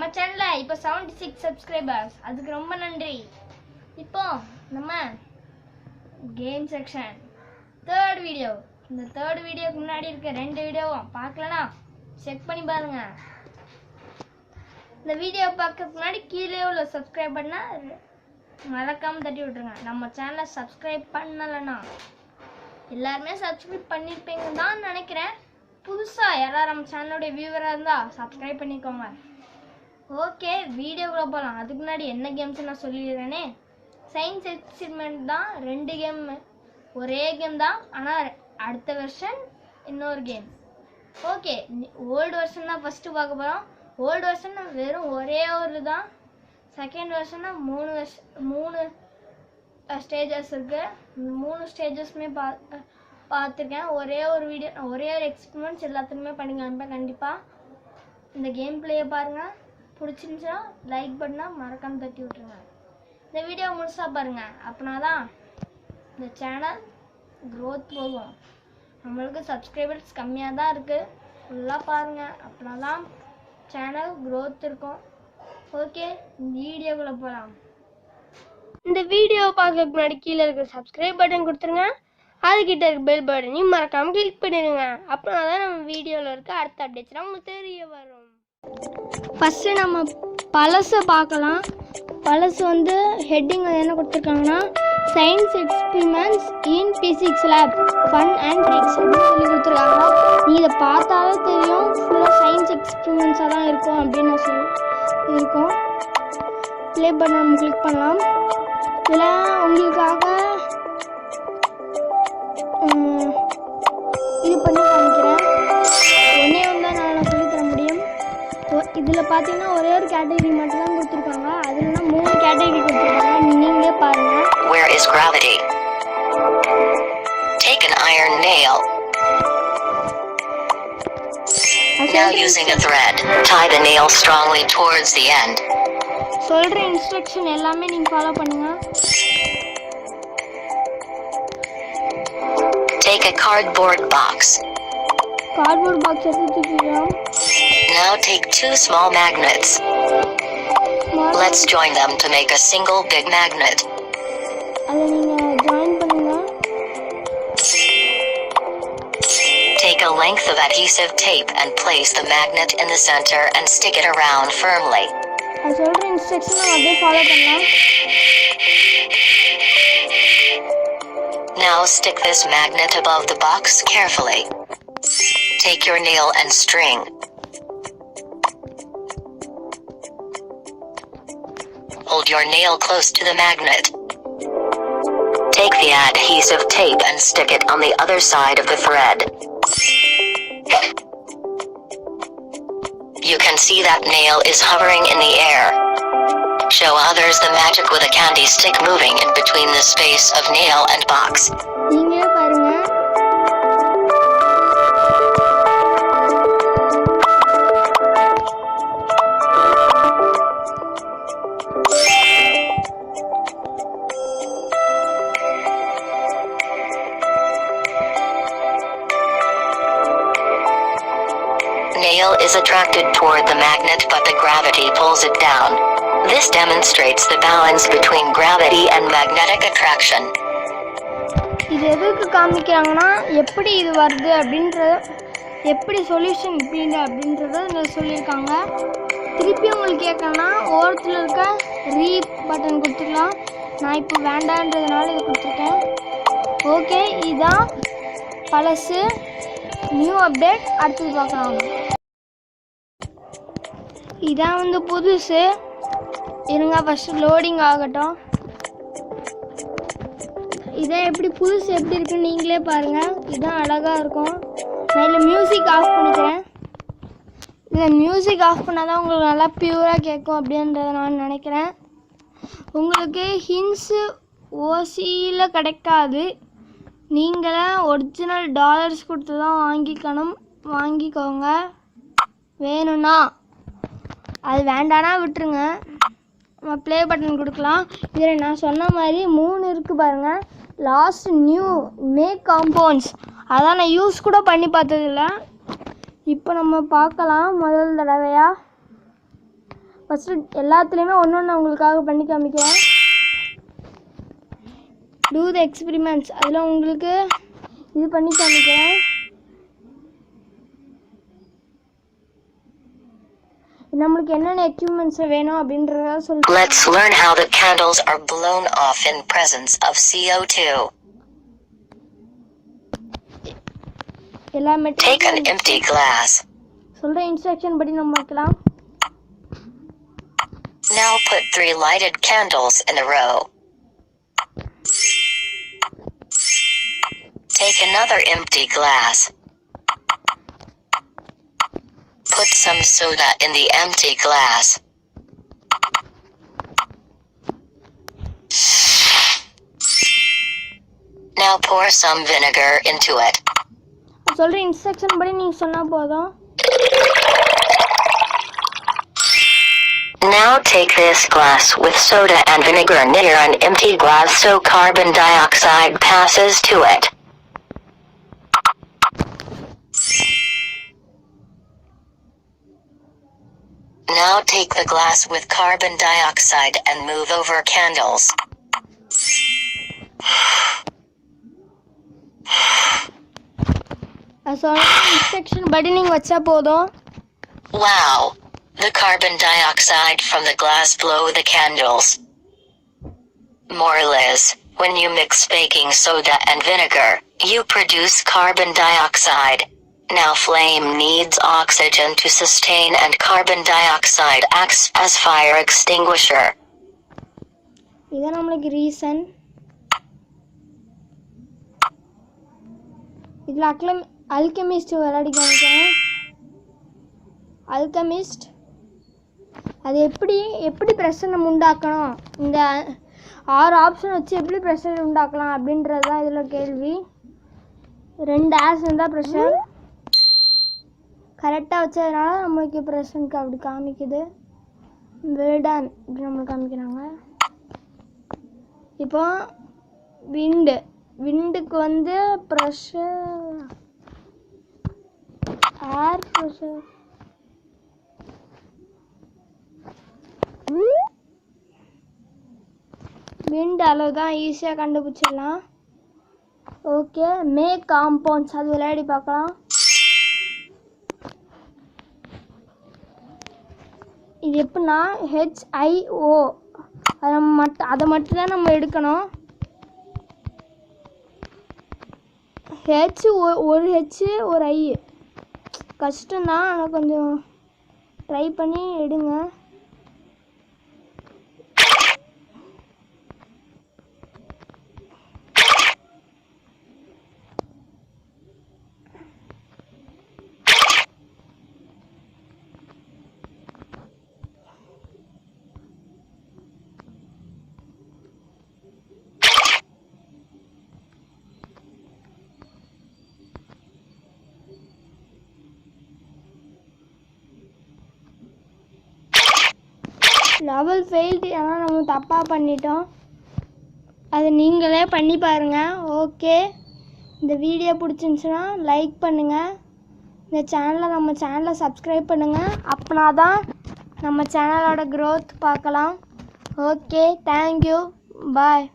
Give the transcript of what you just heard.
நம்ம சேனல்ல இப்போ 76 சப்ஸ்கிரைபர்ஸ், அதுக்கு ரொம்ப நன்றி. இப்போ நம்ம கேம் செக்ஷன் தேர்ட் வீடியோ, இந்த தேர்ட் வீடியோக்கு முன்னாடி இருக்க 2 வீடியோவும் பார்க்கலனா செக் பண்ணி பாருங்க. இந்த வீடியோ பார்க்கறதுக்கு முன்னாடி கீழே உள்ள சப்ஸ்கிரைப் பண்ணா மறக்காம தட்டி விட்டுருங்க. நம்ம சேனலை சப்ஸ்கிரைப் பண்ணலன்னா எல்லாருமே சப்ஸ்கிரைப் பண்ணிருப்பீங்க தான் நினைக்கிறேன். புதுசா யாராவது நம்ம சேனலோட வியூவரா இருந்தா சப்ஸ்கிரைப் பண்ணிக்கோங்க. ஓகே, வீடியோக்குள்ள போகலாம். அதுக்கு முன்னாடி என்ன கேம்ஸ் நான் சொல்லிடுறேனே. சயின்ஸ் எக்ஸ்பெரிமெண்ட் தான், 2 கேம் ஒரே கேம் தான், ஆனால் அடுத்த வெர்ஷன் இன்னொரு கேம். ஓகே, ஓல்டு வெர்ஷன் தான் ஃபஸ்ட்டு பார்க்க போகிறோம். ஓல்டு வெர்ஷன் வெறும் ஒரே ஒரு தான். செகண்ட் வெர்ஷன்னா 3 ஸ்டேஜஸ் இருக்குது. 3 ஸ்டேஜஸ்மே பார்த்துருக்கேன். ஒரே ஒரு எக்ஸ்பெரிமெண்ட்ஸ் எல்லாத்துக்குமே பண்ணி காமிப்பேன் கண்டிப்பாக. இந்த கேம் பிளேயை பாருங்கள். பிடிச்சிருந்துச்சா லைக் பண்ணால் மறக்காமல் தட்டி விட்ருங்க. இந்த வீடியோ முழுசாக பாருங்கள், அப்படின்னா தான் இந்த சேனல் க்ரோத் போகும். நம்மளுக்கு சப்ஸ்கிரைபர்ஸ் கம்மியாக தான் இருக்குது. ஃபுல்லாக பாருங்கள், அப்படின்னா தான் சேனல் க்ரோத் இருக்கும். ஓகே, இந்த வீடியோக்குள்ளே போகலாம். இந்த வீடியோ பார்க்கறதுக்கு முன்னாடி கீழே இருக்கிற சப்ஸ்கிரைப் பட்டன் கொடுத்துருங்க. அதுக்கிட்ட இருக்க பெல் பட்டனையும் மறக்காமல் கிளிக் பண்ணிடுங்க. அப்படின்னா தான் நம்ம வீடியோவில் இருக்க அடுத்த அப்டேட்ஸ்லாம் உங்களுக்கு தெரிய வரும். ஃபஸ்ட்டு நம்ம பழசை பார்க்கலாம். பழசு ஹெட்டிங் என்ன கொடுத்துருக்காங்கன்னா, science experiments in physics lab fun and tricks அப்படின்னு சொல்லி கொடுத்துருக்காங்க. நீங்கள் இதை பார்த்தாலே தெரியும் ஃபுல்லாக சயின்ஸ் எக்ஸ்பெரிமெண்ட்ஸாக தான் இருக்கும் அப்படின்னு இருக்கும். ப்ளே பண்ண நம்ம கிளிக் பண்ணலாம். இதில் உங்களுக்காக இது பண்ணி காமிக்கிறேன். ஒன்றே தான் நான் சொல்லித்தர முடியும். இதில் பார்த்தீங்கன்னா ஒரே ஒரு கேட்டகரி மட்டும் தான் கொடுத்துருக்காங்க. அதுலனா 3 கேட்டகரி கொடுத்துருக்காங்க. நீங்களே பாருங்கள். Where is gravity? Take an iron nail. Now using a thread, tie the nail strongly towards the end. சொல்கிற இன்ஸ்ட்ரக்ஷன் எல்லாமே நீங்கள் ஃபாலோ பண்ணுங்க. Take a cardboard box. Cardboard box எடுத்துக்கலாம். Now take 2 small magnets. Let's join them to make a single big magnet. அதை நீங்கள் join பண்ணுங்க. Take a length of adhesive tape and place the magnet in the center and stick it around firmly. அது சொல்கிற instruction அப்படியே follow பண்ணலாம். Now stick this magnet above the box carefully. Take your nail and string. Hold your nail close to the magnet. Take the adhesive tape and stick it on the other side of the thread. You can see that nail is hovering in the air. Show others the magic with a candy stick moving in between the space of nail and box. நீங்களே பாருங்க. Nail is attracted toward the magnet, but the gravity pulls it down. This demonstrates the balance between gravity and magnetic attraction. இது எதுக்கு காமிக்கிறாங்கன்னா, எப்படி இது வருது அப்படின்றத, எப்படி solution இப்படின்னு அப்படின்றத சொல்லியிருக்காங்க. திருப்பி உங்களுக்கு கேட்கணும்னா ஓரத்தில் இருக்க பட்டன் கொடுத்துக்கலாம். நான் இப்போ வேண்டான்றதுனால இது கொடுத்துருக்கேன். ஓகே, இதுதான் பழசு. நியூ அப்டேட் அடுத்தது பார்க்கலாம். இதான் புதுசு. இருங்க, ஃபஸ்ட்டு லோடிங் ஆகட்டும். இதான் எப்படி புதுசு எப்படி இருக்குன்னு நீங்களே பாருங்கள். இதுதான் அழகாக இருக்கும். நான் இதில் மியூசிக் ஆஃப் பண்ணிக்கிறேன். இதில் மியூசிக் ஆஃப் பண்ணால் தான் உங்களுக்கு நல்லா பியூராக கேட்கும் அப்படின்றத நான் நினைக்கிறேன். உங்களுக்கு ஹின்ஸு ஓசியில் கிடைக்காது. நீங்களே ஒரிஜினல் டாலர்ஸ் கொடுத்து தான் வாங்கிக்கோங்க. வேணும்னா, அது வேண்டானா விட்டுருங்க. நம்ம ப்ளே பட்டன் கொடுக்கலாம். இதில் நான் சொன்ன மாதிரி 3 இருக்குது பாருங்கள். லாஸ்ட் நியூ மேக் காம்பவுண்ட்ஸ், அதான் நான் யூஸ் கூட பண்ணி பார்த்ததில்ல. இப்போ நம்ம பார்க்கலாம் முதல் தடவையாக. ஃபஸ்ட்டு எல்லாத்துலேயுமே ஒன்று ஒன்று உங்களுக்காக பண்ணி காமிக்கிறேன். டூ த எக்ஸ்பிரிமெண்ட்ஸ் அதில் உங்களுக்கு இது பண்ணி காமிக்கிறேன். நம்மளுக்கு என்னென்ன எக்யூப்மெண்ட்ஸ் வேணும் அப்படின்றத சொல்றேன். Let's learn how the candles are blown off in presence of CO2. எல்லாமே Take an empty glass. சொல்ற இன்ஸ்ட்ரக்ஷன் படி நம்ம வைக்கலாம். Now put 3 lighted candles in a row. Take another empty glass. Put some soda in the empty glass. Now pour some vinegar into it. சொல்ற instruction படி நீங்க சொன்னா போதும். Now take this glass with soda and vinegar near an empty glass so carbon dioxide passes to it. Now take the glass with carbon dioxide and move over candles. சொல்ற instruction படி நீங்க வச்சா போதும். Wow! The carbon dioxide from the glass blow the candles. Morales, when you mix baking soda and vinegar, you produce carbon dioxide. Now flame needs oxygen to sustain and carbon dioxide acts as fire extinguisher. இதான் நம்மளுக்கு reason. இதில் alchemist விளையாடி காமிக்கிறேன். Alchemist அது எப்படி pressure நம்ம உண்டாக்கணும், இந்த 6 option வச்சு எப்படி ப்ரெஷர் உண்டாக்கலாம் அப்படின்றது தான் இதில் கேள்வி. 2 ஆஸ் இருந்தால் ப்ரெஷர் கரெக்டாக வச்சதுனால நம்மளுக்கு ப்ரெஷருக்கு அப்படி காமிக்குது. வெல்டன் இப்படி நம்மளுக்கு காமிக்கிறாங்க. இப்போ விண்டுக்கு வந்து ப்ரெஷர் ஏர் ப்ரெஷர் விண்ட் அளவு தான் ஈஸியாக கண்டுபிடிச்சிடலாம். ஓகே, மேக் காம்பவுண்ட்ஸ் அது விளையாடி பார்க்கலாம். இது எப்படின்னா HIO அதை மட்டும் தான் நம்ம எடுக்கணும். ஒரு H ஒரு I கஷ்டம்தான், ஆனால் கொஞ்சம் ட்ரை பண்ணி எடுங்க. லெவல் ஃபெயில்டு, ஆனால் நம்ம தப்பாக பண்ணிட்டோம். அதை நீங்களே பண்ணி பாருங்கள். ஓகே, இந்த வீடியோ பிடிச்சிருந்துச்சுன்னா லைக் பண்ணுங்கள். நம்ம சேனலை சப்ஸ்கிரைப் பண்ணுங்கள். அப்படின்னா தான் நம்ம சேனலோட க்ரோத் பார்க்கலாம். ஓகே, தேங்க்யூ, பாய்.